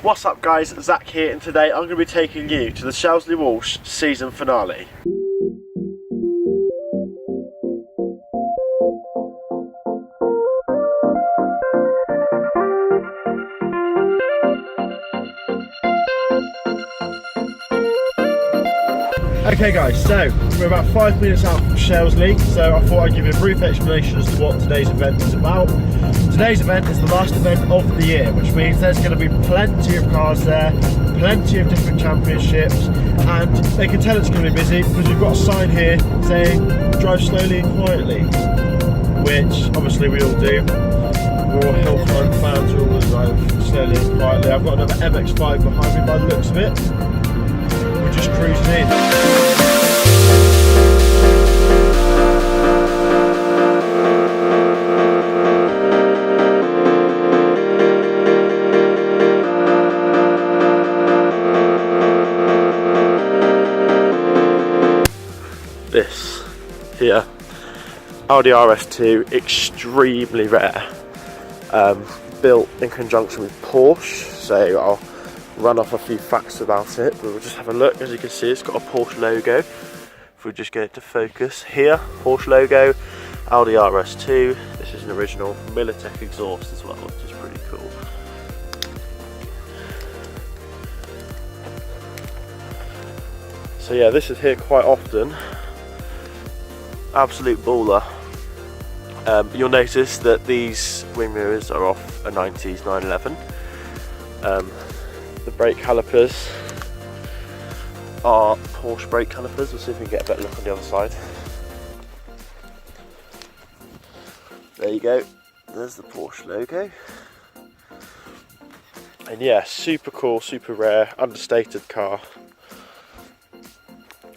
What's up guys, Zach here, and today I'm going to be taking you to the Shelsley Walsh season finale. Okay guys, so we're about 5 minutes out from Shelsley, so I thought I'd give you a brief explanation as to what today's event is about. Today's event is the last event of the year, which means there's going to be plenty of cars there, plenty of different championships, and they can tell it's going to be busy because we've got a sign here saying drive slowly and quietly, which obviously we all do. We're all Hillclimb fans, we all drive slowly and quietly. I've got another MX-5 behind me by the looks of it. We're just cruising in. This here, Audi RS2, extremely rare, built in conjunction with Porsche, so I'll run off a few facts about it, but we'll just have a look. As you can see, it's got a Porsche logo. If we just get it to focus here, Porsche logo, Audi RS2. This is an original Militech exhaust as well, which is pretty cool. So yeah, this is here quite often. Absolute baller. You'll notice that these wing mirrors are off a 90s 911. The brake calipers are Porsche brake calipers. We'll see if we can get a better look on the other side. There you go, there's the Porsche logo. And yeah, super cool, super rare, understated car.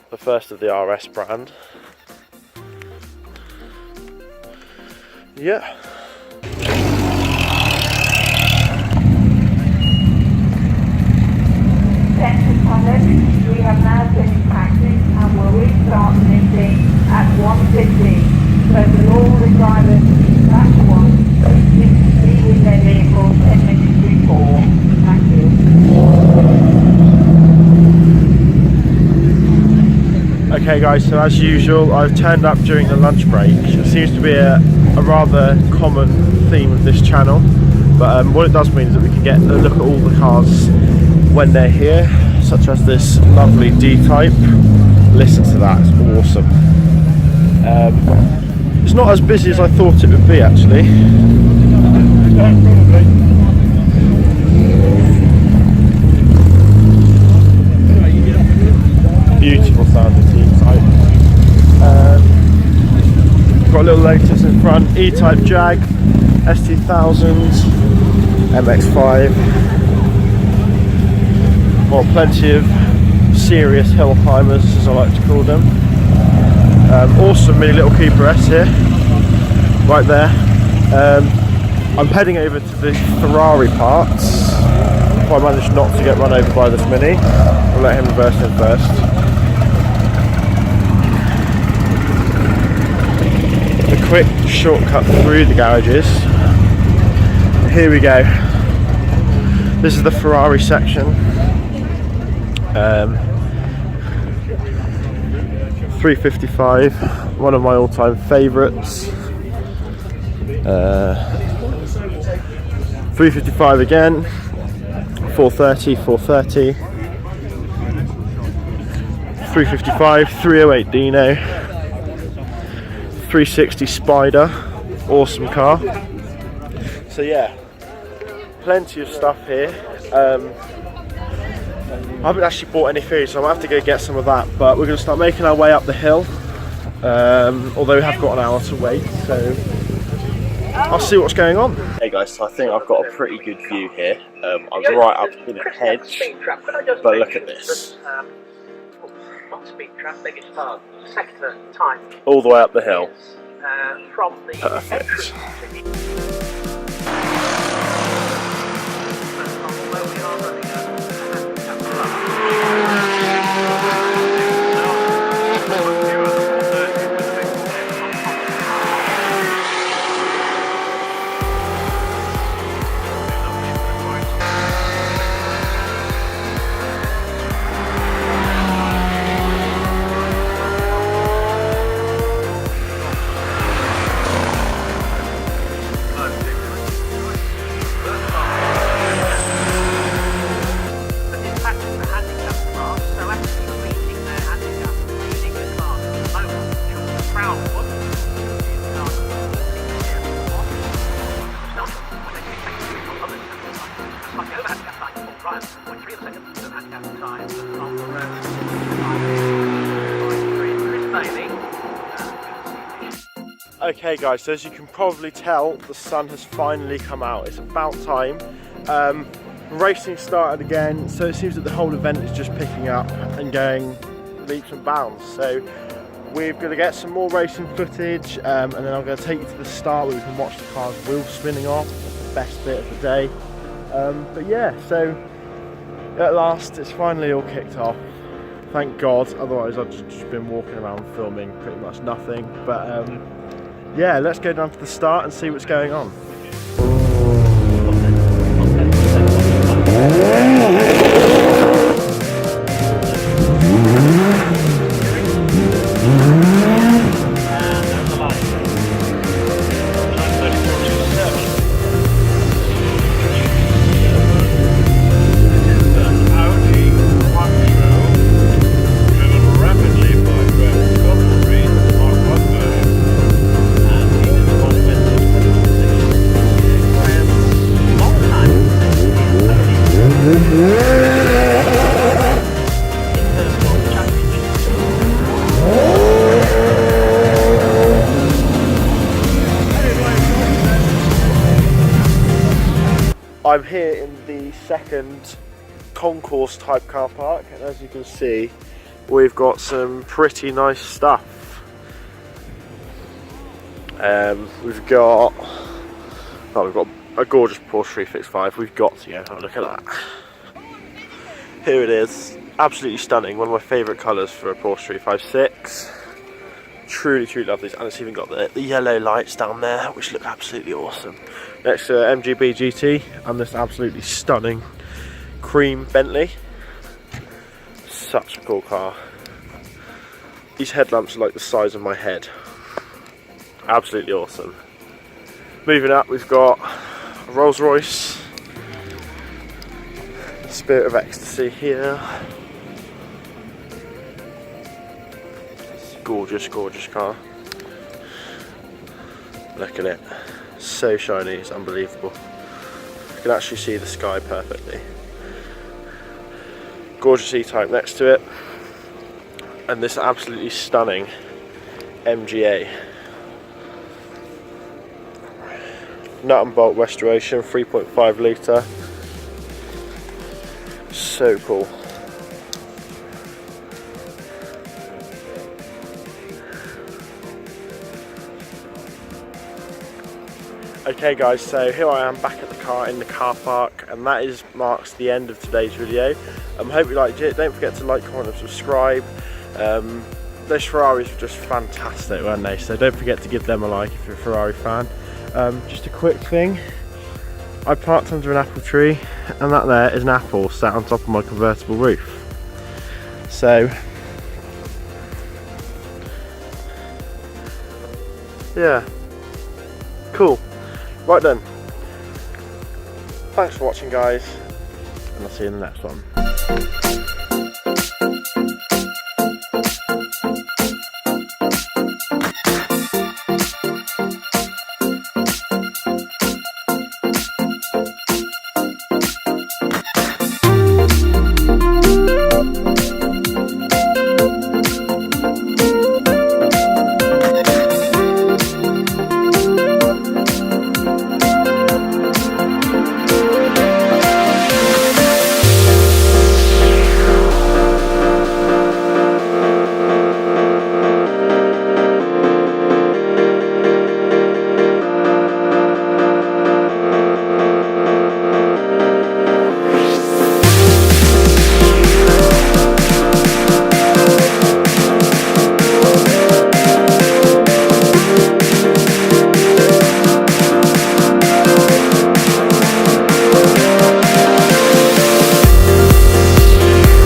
The first of the RS brand. Yeah. We have now finished practice and will restart lifting at 1:15. So for all the drivers back to one, please be with their vehicles 10 minutes before. Thank you. Okay guys, so as usual, I've turned up during the lunch break. It seems to be a rather common theme of this channel, but what it does mean is that we can get a look at all the cars when they're here, such as this lovely D-Type. Listen to that, it's awesome. It's not as busy as I thought it would be actually. Beautiful sounding D-Type. Got a little Lotus in front, E-Type Jag, S2000, MX-5. Well, plenty of serious hill climbers, as I like to call them. Awesome mini little Cooper S here, right there. I'm heading over to the Ferrari parts. If I manage not to get run over by this Mini, I'll let him reverse in first. A quick shortcut through the garages. Here we go. This is the Ferrari section. 355, one of my all-time favourites. 355 again, 430, 355, 308 Dino, 360 Spider, awesome car. So yeah, plenty of stuff here. I haven't actually bought any food, so I might have to go get some of that, but we're going to start making our way up the hill, although we have got an hour to wait, so I'll see what's going on. Hey guys, so I think I've got a pretty good view here. I'm right up in a hedge, but look at this. All the way up the hill. Perfect. 5.3 seconds to handicap time from the road. 5.3, Chris Bailey. Okay guys, so as you can probably tell, the sun has finally come out. It's about time. Racing started again, so it seems that the whole event is just picking up and going leaps and bounds. So we're going to get some more racing footage, and then I'm going to take you to the start where we can watch the car's wheels spinning off. That's the best bit of the day. But yeah, so at last it's finally all kicked off. Thank God, otherwise I've just been walking around filming pretty much nothing. But yeah, let's go down to the start and see what's going on. I'm here in the second concourse type car park, and as you can see, we've got some pretty nice stuff. We've got a gorgeous Porsche 365. We've got to go have a look at that. Here it is, absolutely stunning. One of my favourite colours for a Porsche 356. Truly love these, and it's even got the yellow lights down there, which look absolutely awesome. Next to MGB GT and this absolutely stunning cream Bentley. Such a cool car. These headlamps are like the size of my head. Absolutely awesome. Moving up, we've got a Rolls Royce Spirit of Ecstasy here. Gorgeous car. Look at it, so shiny, it's unbelievable. You can actually see the sky perfectly. Gorgeous E-Type next to it, and this absolutely stunning MGA. Nut and bolt restoration, 3.5 litre. So cool. Okay guys, so here I am back at the car in the car park, and that marks the end of today's video. Hope you liked it. Don't forget to like, comment and subscribe. Those Ferraris were just fantastic, weren't they? So don't forget to give them a like if you're a Ferrari fan. Just a quick thing, I parked under an apple tree, and that there is an apple sat on top of my convertible roof. So yeah, cool. Right then, thanks for watching guys, and I'll see you in the next one.